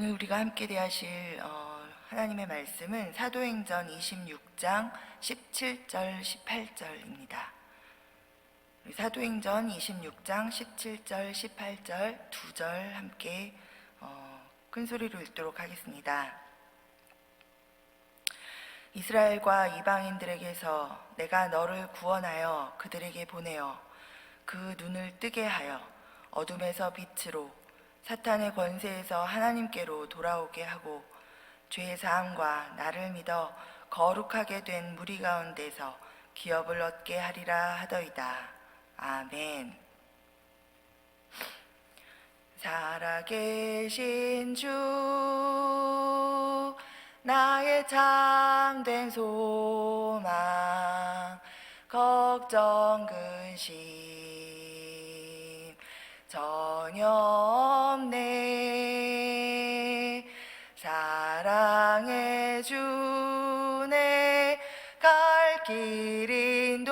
오늘 우리가 함께 대하실 하나님의 말씀은 사도행전 26장 17절 18절입니다. 사도행전 26장 17절 18절 두 절 함께 큰 소리로 읽도록 하겠습니다. 이스라엘과 이방인들에게서 내가 너를 구원하여 그들에게 보내어 그 눈을 뜨게 하여 어둠에서 빛으로 사탄의 권세에서 하나님께로 돌아오게 하고 죄 사함과 나를 믿어 거룩하게 된 무리 가운데서 기업을 얻게 하리라 하더이다. 아멘. 살아계신 주 나의 참된 소망 걱정 근심 전혀 없네. 사랑해 주네 갈 길 인도하니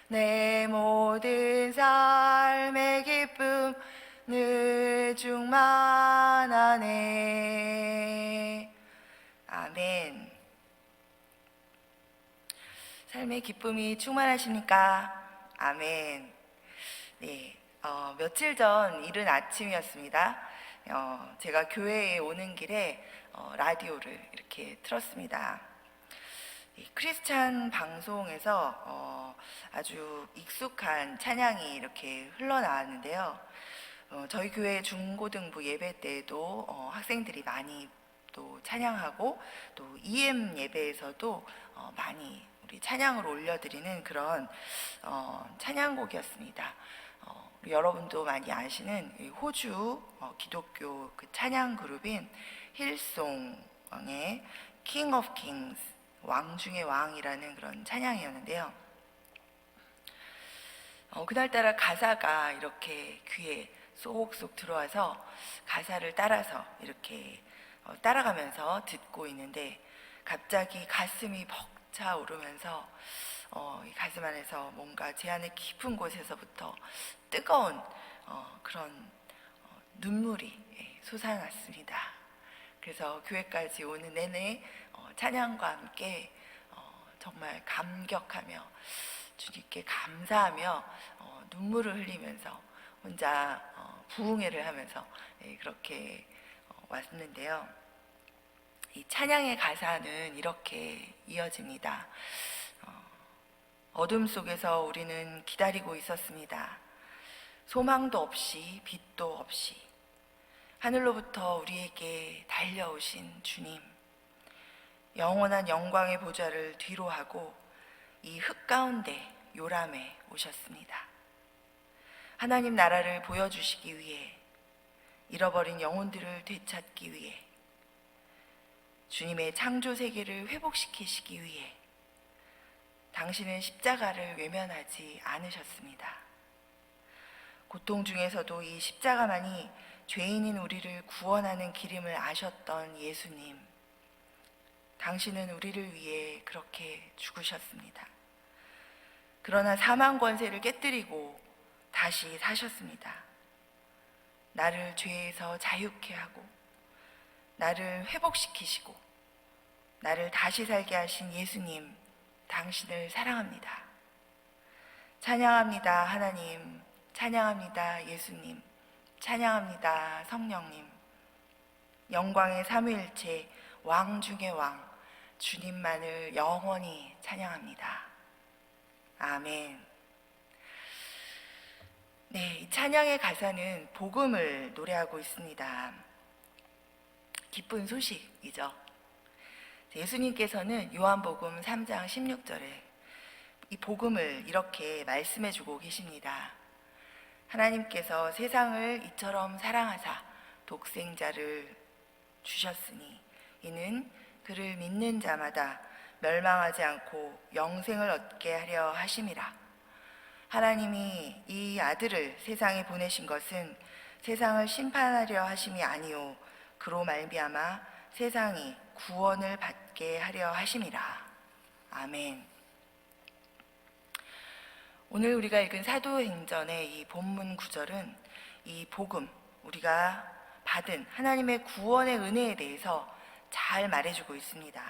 내 모든 삶의 기쁨 늘 충만하네. 아멘. 삶의 기쁨이 충만하십니까? 아멘. 네, 며칠 전 이른 아침이었습니다. 제가 교회에 오는 길에 라디오를 이렇게 틀었습니다. 크리스찬 방송에서 아주 익숙한 찬양이 이렇게 흘러나왔는데요. 저희 교회 중고등부 예배 때에도 학생들이 많이 또 찬양하고 또 EM 예배에서도 많이 우리 찬양을 올려드리는 그런 찬양곡이었습니다. 여러분도 많이 아시는 호주 기독교 그 찬양 그룹인 힐송의 King of Kings, 왕 중의 왕이라는 그런 찬양이었는데요. 그날따라 가사가 이렇게 귀에 쏙쏙 들어와서 가사를 따라서 이렇게 따라가면서 듣고 있는데 갑자기 가슴이 벅차오르면서 이 가슴 안에서 뭔가 제 안의 깊은 곳에서부터 뜨거운 그런 눈물이 솟아났습니다. 그래서 교회까지 오는 내내 찬양과 함께 정말 감격하며 주님께 감사하며 눈물을 흘리면서 혼자 부흥회를 하면서 그렇게 왔는데요. 이 찬양의 가사는 이렇게 이어집니다. 어둠 속에서 우리는 기다리고 있었습니다. 소망도 없이 빛도 없이 하늘로부터 우리에게 달려오신 주님, 영원한 영광의 보좌를 뒤로하고 이 흙 가운데 요람에 오셨습니다. 하나님 나라를 보여주시기 위해, 잃어버린 영혼들을 되찾기 위해, 주님의 창조 세계를 회복시키시기 위해 당신은 십자가를 외면하지 않으셨습니다. 고통 중에서도 이 십자가만이 죄인인 우리를 구원하는 길임을 아셨던 예수님, 당신은 우리를 위해 그렇게 죽으셨습니다. 그러나 사망 권세를 깨뜨리고 다시 사셨습니다. 나를 죄에서 자유케 하고 나를 회복시키시고 나를 다시 살게 하신 예수님, 당신을 사랑합니다. 찬양합니다 하나님, 찬양합니다 예수님, 찬양합니다 성령님. 영광의 삼위일체 왕 중의 왕 주님만을 영원히 찬양합니다. 아멘. 네, 이 찬양의 가사는 복음을 노래하고 있습니다. 기쁜 소식이죠. 예수님께서는 요한복음 3장 16절에 이 복음을 이렇게 말씀해 주고 계십니다. 하나님께서 세상을 이처럼 사랑하사 독생자를 주셨으니 이는 그를 믿는 자마다 멸망하지 않고 영생을 얻게 하려 하심이라. 하나님이 이 아들을 세상에 보내신 것은 세상을 심판하려 하심이 아니요 그로 말미암아 세상이 구원을 받게 하려 하심이라. 아멘. 오늘 우리가 읽은 사도행전의 이 본문 구절은 이 복음, 우리가 받은 하나님의 구원의 은혜에 대해서 잘 말해주고 있습니다.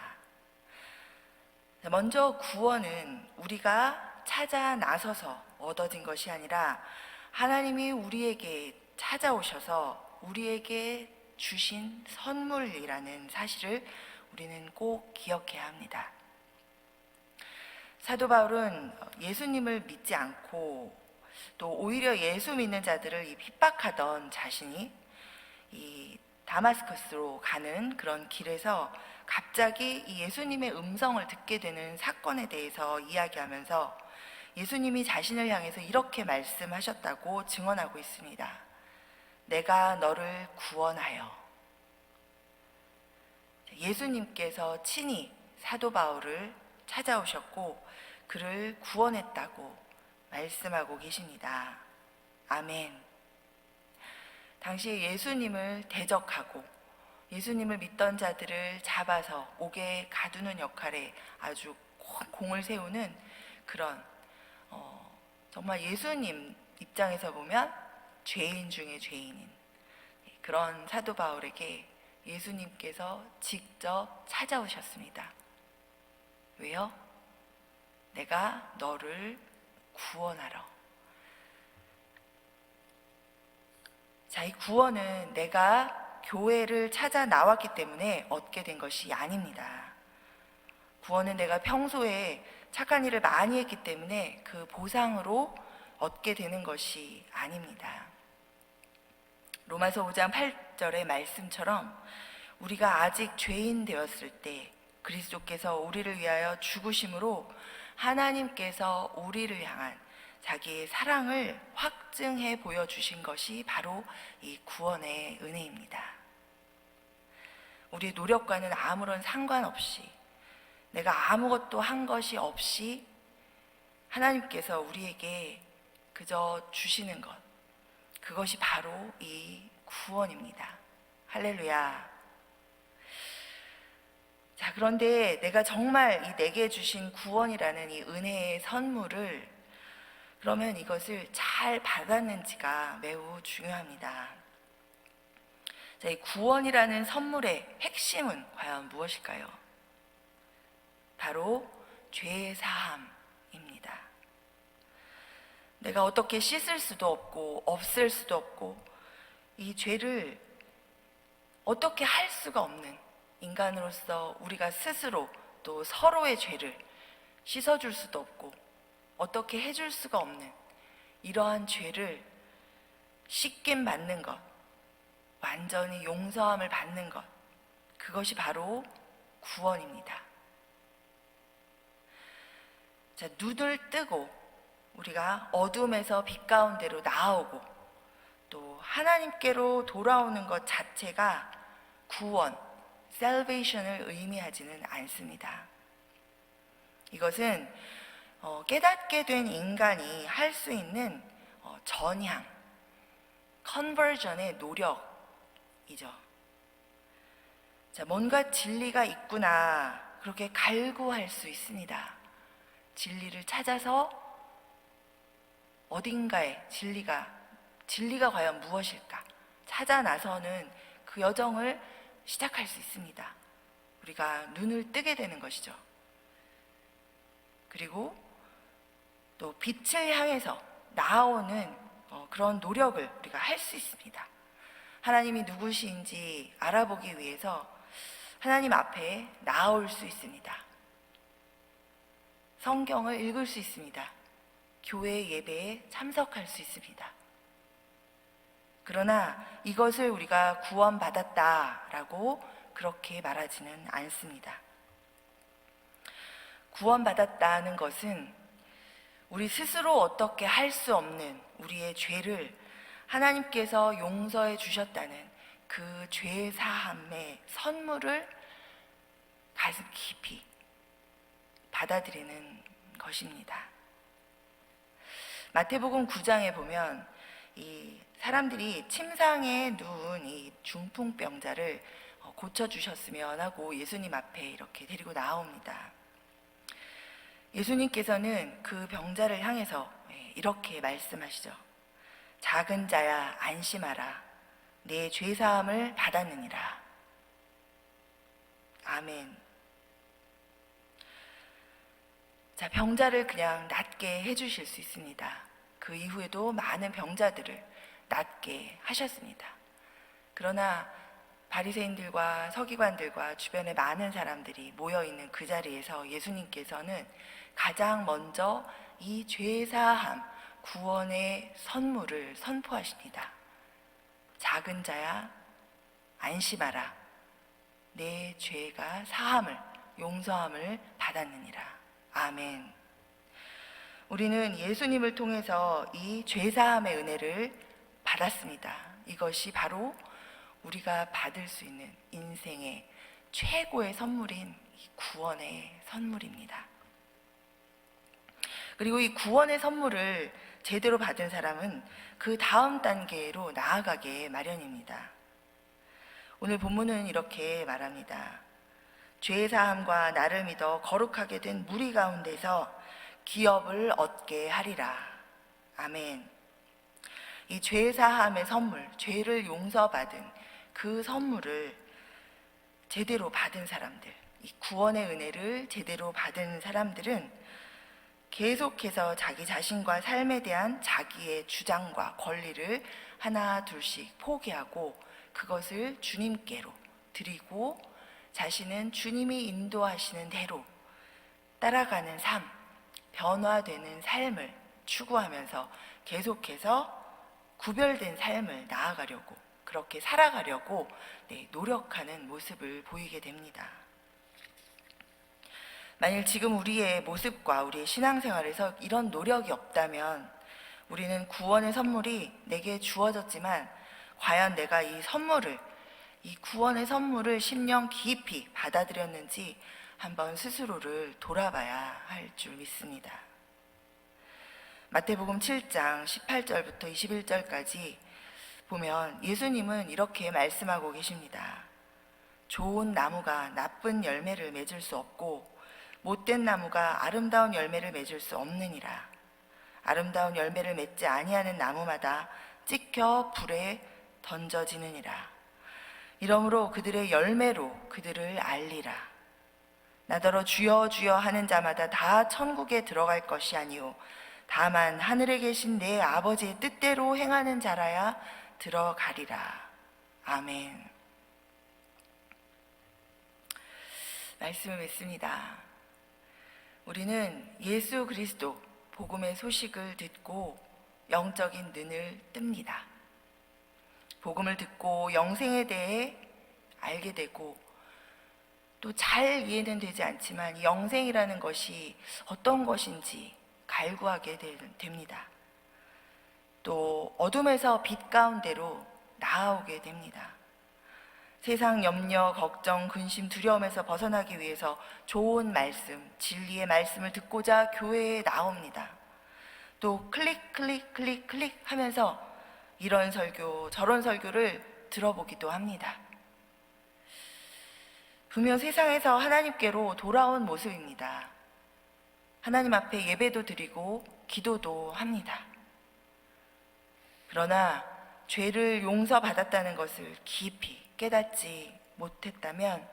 먼저 구원은 우리가 찾아 나서서 얻어진 것이 아니라 하나님이 우리에게 찾아오셔서 우리에게 주신 선물이라는 사실을 우리는 꼭 기억해야 합니다. 사도 바울은 예수님을 믿지 않고 또 오히려 예수 믿는 자들을 핍박하던 자신이 이 다마스커스로 가는 그런 길에서 갑자기 이 예수님의 음성을 듣게 되는 사건에 대해서 이야기하면서 예수님이 자신을 향해서 이렇게 말씀하셨다고 증언하고 있습니다. 내가 너를 구원하여. 예수님께서 친히 사도 바울을 찾아오셨고 그를 구원했다고 말씀하고 계십니다. 아멘. 당시에 예수님을 대적하고 예수님을 믿던 자들을 잡아서 옥에 가두는 역할에 아주 공을 세우는 그런 정말 예수님 입장에서 보면 죄인 중에 죄인인 그런 사도 바울에게 예수님께서 직접 찾아오셨습니다. 왜요? 내가 너를 구원하러. 자, 이 구원은 내가 교회를 찾아 나왔기 때문에 얻게 된 것이 아닙니다. 구원은 내가 평소에 착한 일을 많이 했기 때문에 그 보상으로 얻게 되는 것이 아닙니다. 로마서 5장 8절의 말씀처럼 우리가 아직 죄인 되었을 때 그리스도께서 우리를 위하여 죽으심으로 하나님께서 우리를 향한 자기의 사랑을 확증해 보여주신 것이 바로 이 구원의 은혜입니다. 우리의 노력과는 아무런 상관없이 내가 아무것도 한 것이 없이 하나님께서 우리에게 그저 주시는 것, 그것이 바로 이 구원입니다. 할렐루야. 자, 그런데 내가 정말 이 내게 주신 구원이라는 이 은혜의 선물을 그러면 이것을 잘 받았는지가 매우 중요합니다. 자, 이 구원이라는 선물의 핵심은 과연 무엇일까요? 바로 죄의 사함입니다. 내가 어떻게 씻을 수도 없고 없앨 수도 없고 이 죄를 어떻게 할 수가 없는 인간으로서 우리가 스스로 또 서로의 죄를 씻어줄 수도 없고 어떻게 해줄 수가 없는 이러한 죄를 씻김 받는 것, 완전히 용서함을 받는 것, 그것이 바로 구원입니다. 자, 눈을 뜨고 우리가 어둠에서 빛 가운데로 나아오고 또 하나님께로 돌아오는 것 자체가 구원, salvation을 의미하지는 않습니다. 이것은 깨닫게 된 인간이 할 수 있는 전향, 컨버전의 노력이죠. 자, 뭔가 진리가 있구나 그렇게 갈구할 수 있습니다. 진리를 찾아서 어딘가에 진리가 과연 무엇일까 찾아 나서는 그 여정을 시작할 수 있습니다. 우리가 눈을 뜨게 되는 것이죠. 그리고 또 빛을 향해서 나아오는 그런 노력을 우리가 할 수 있습니다. 하나님이 누구신지 알아보기 위해서 하나님 앞에 나아올 수 있습니다. 성경을 읽을 수 있습니다. 교회 예배에 참석할 수 있습니다. 그러나 이것을 우리가 구원받았다라고 그렇게 말하지는 않습니다. 구원받았다는 것은 우리 스스로 어떻게 할 수 없는 우리의 죄를 하나님께서 용서해 주셨다는 그 죄 사함의 선물을 가슴 깊이 받아들이는 것입니다. 마태복음 9장에 보면 이 사람들이 침상에 누운 이 중풍병자를 고쳐주셨으면 하고 예수님 앞에 이렇게 데리고 나옵니다. 예수님께서는 그 병자를 향해서 이렇게 말씀하시죠. 작은 자야 안심하라. 내 죄사함을 받았느니라. 아멘. 자, 병자를 그냥 낫게 해주실 수 있습니다. 그 이후에도 많은 병자들을 낫게 하셨습니다. 그러나 바리새인들과 서기관들과 주변에 많은 사람들이 모여있는 그 자리에서 예수님께서는 가장 먼저 이 죄사함, 구원의 선물을 선포하십니다. 작은 자야 안심하라. 내 죄가 사함을, 용서함을 받았느니라. 아멘. 우리는 예수님을 통해서 이 죄사함의 은혜를 받았습니다. 이것이 바로 우리가 받을 수 있는 인생의 최고의 선물인 이 구원의 선물입니다. 그리고 이 구원의 선물을 제대로 받은 사람은 그 다음 단계로 나아가게 마련입니다. 오늘 본문은 이렇게 말합니다. 죄사함과 나를 믿어 거룩하게 된 무리 가운데서 기업을 얻게 하리라. 아멘. 이 죄사함의 선물, 죄를 용서받은 그 선물을 제대로 받은 사람들, 이 구원의 은혜를 제대로 받은 사람들은 계속해서 자기 자신과 삶에 대한 자기의 주장과 권리를 하나 둘씩 포기하고 그것을 주님께로 드리고 자신은 주님이 인도하시는 대로 따라가는 삶, 변화되는 삶을 추구하면서 계속해서 구별된 삶을 나아가려고, 그렇게 살아가려고 노력하는 모습을 보이게 됩니다. 만일 지금 우리의 모습과 우리의 신앙생활에서 이런 노력이 없다면 우리는 구원의 선물이 내게 주어졌지만 과연 내가 이 선물을, 이 구원의 선물을 심령 깊이 받아들였는지 한번 스스로를 돌아봐야 할 줄 믿습니다. 마태복음 7장 18절부터 21절까지 보면 예수님은 이렇게 말씀하고 계십니다. 좋은 나무가 나쁜 열매를 맺을 수 없고 못된 나무가 아름다운 열매를 맺을 수 없느니라. 아름다운 열매를 맺지 아니하는 나무마다 찍혀 불에 던져지느니라. 이러므로 그들의 열매로 그들을 알리라. 나더러 주여 주여 하는 자마다 다 천국에 들어갈 것이 아니오 다만 하늘에 계신 내 아버지의 뜻대로 행하는 자라야 들어가리라. 아멘. 말씀을 맺습니다. 우리는 예수 그리스도 복음의 소식을 듣고 영적인 눈을 뜹니다. 복음을 듣고 영생에 대해 알게 되고 또 잘 이해는 되지 않지만 영생이라는 것이 어떤 것인지 갈구하게 됩니다. 또 어둠에서 빛 가운데로 나아오게 됩니다. 세상 염려, 걱정, 근심, 두려움에서 벗어나기 위해서 좋은 말씀, 진리의 말씀을 듣고자 교회에 나옵니다. 또 클릭 하면서 이런 설교, 저런 설교를 들어보기도 합니다. 분명 세상에서 하나님께로 돌아온 모습입니다. 하나님 앞에 예배도 드리고 기도도 합니다. 그러나 죄를 용서받았다는 것을 깊이 깨닫지 못했다면,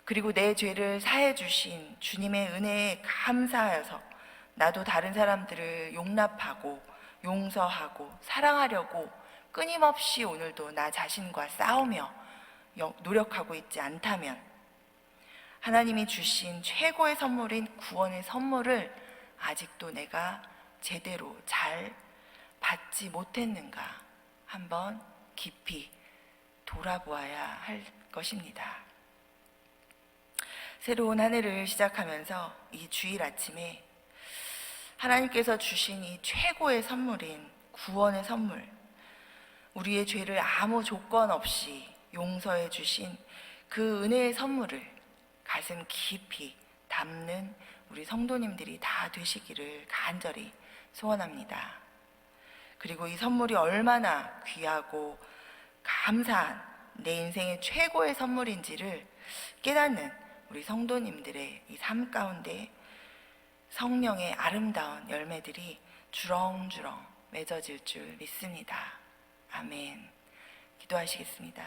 그리고 내 죄를 사해 주신 주님의 은혜에 감사하여서 나도 다른 사람들을 용납하고 용서하고 사랑하려고 끊임없이 오늘도 나 자신과 싸우며 노력하고 있지 않다면 하나님이 주신 최고의 선물인 구원의 선물을 아직도 내가 제대로 잘 받지 못했는가 한번 깊이 돌아보아야 할 것입니다. 새로운 한 해를 시작하면서 이 주일 아침에 하나님께서 주신 이 최고의 선물인 구원의 선물, 우리의 죄를 아무 조건 없이 용서해 주신 그 은혜의 선물을 가슴 깊이 담는 우리 성도님들이 다 되시기를 간절히 소원합니다. 그리고 이 선물이 얼마나 귀하고 감사한 내 인생의 최고의 선물인지를 깨닫는 우리 성도님들의 이 삶 가운데 성령의 아름다운 열매들이 주렁주렁 맺어질 줄 믿습니다. 아멘. 기도하시겠습니다.